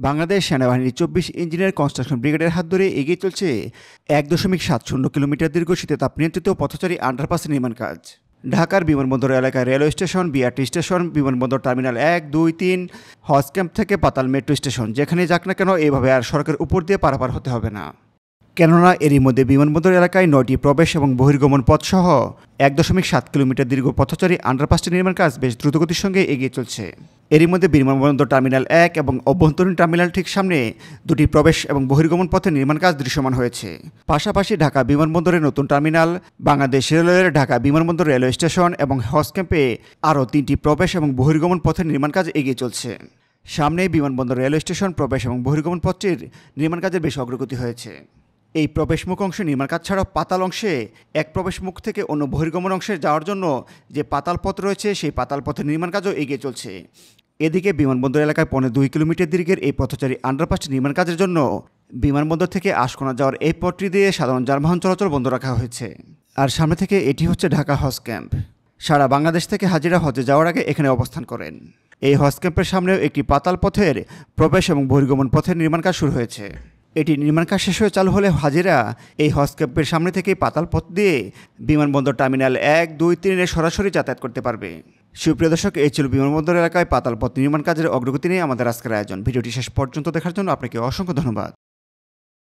বাংলাদেশ সেনাবাহিনীর ২৪ engineer construction ব্রিগেডের হাত ধরে এগিয়ে চলছে ১.৭০ কিলোমিটার দীর্ঘ শীততাপ নিয়ন্ত্রিত পথচারী আন্ডারপাসের নির্মাণ কাজ। ঢাকার বিমানবন্দর এলাকায় রেলওয়ে স্টেশন, বিআরটি স্টেশন, বিমানবন্দর টার্মিনাল ১, ২, ৩, হজ ক্যাম্প থেকে পাতাল মেট্রো স্টেশন, যেখানে যাক না কেন এভাবে আর সড়কের উপর দিয়ে পারাপার হতে হবে না। কেননা এরই মধ্যে বিমানবন্দর এলাকায় ৯টি প্রবেশ এবং বহির্গমন পথসহ ১.৭ কিলোমিটার দীর্ঘ পথচারী আন্ডারপাসটি নির্মাণ কাজ বেশ দ্রুতগতির সঙ্গে এগিয়ে চলছে। এরই মধ্যে বিমানবন্দর টার্মিনাল ১ এবং অভ্যন্তরীণ টার্মিনাল ঠিক সামনে দুটি প্রবেশ এবং বহির্গমন পথের নির্মাণ কাজ দৃশ্যমান হয়েছে। পাশাপাশি ঢাকা বিমানবন্দরের নতুন টার্মিনাল, বাংলাদেশ রেলওয়ের ঢাকা বিমানবন্দর রেলওয়ে স্টেশন এবং হজ ক্যাম্পে আরও ৩টি প্রবেশ এবং বহির্গমন পথের নির্মাণ কাজ এগিয়ে চলছে। সামনে বিমানবন্দর রেলওয়ে স্টেশন প্রবেশ এবং বহির্গমন পথটির নির্মাণ কাজের বেশ অগ্রগতি হয়েছে। এই প্রবেশমুখ অংশে নির্মাণ কাজ ছাড়াও পাতাল অংশে এক প্রবেশমুখ থেকে অন্য বহির্গমন অংশে যাওয়ার জন্য যে পাতাল পথ রয়েছে সেই পাতাল পথের নির্মাণ কাজও এগিয়ে চলছে। এদিকে বিমানবন্দর এলাকায় ২.৫ কিলোমিটার দীর্ঘের এই পথচারী আন্ডারপাসটি নির্মাণ কাজের জন্য বিমানবন্দর থেকে আশকোনা যাওয়ার এই পথটি দিয়ে সাধারণ যানবাহন চলাচল বন্ধ রাখা হয়েছে। আর সামনে থেকে এটি হচ্ছে ঢাকা হজ ক্যাম্প। সারা বাংলাদেশ থেকে হাজিরা হজে যাওয়ার আগে এখানে অবস্থান করেন। এই হজ ক্যাম্পের সামনেও একটি পাতাল পথের প্রবেশ এবং বহির্গমন পথের নির্মাণ কাজ শুরু হয়েছে। এটি নির্মাণ কাজ শেষ হয়ে চালু হলে হাজিরা এই হজ ক্যাম্পের সামনে থেকেই পাতাল পথ দিয়ে বিমানবন্দর টার্মিনাল ১, ২, ৩-এ সরাসরি যাতায়াত করতে পারবে। সুপ্রিয় দর্শক, এই ছিল বিমানবন্দর এলাকায় পাতাল পথ নির্মাণ কাজের অগ্রগতি নিয়ে আমাদের আজকের আয়োজন। ভিডিওটি শেষ পর্যন্ত দেখার জন্য আপনাকে অসংখ্য ধন্যবাদ।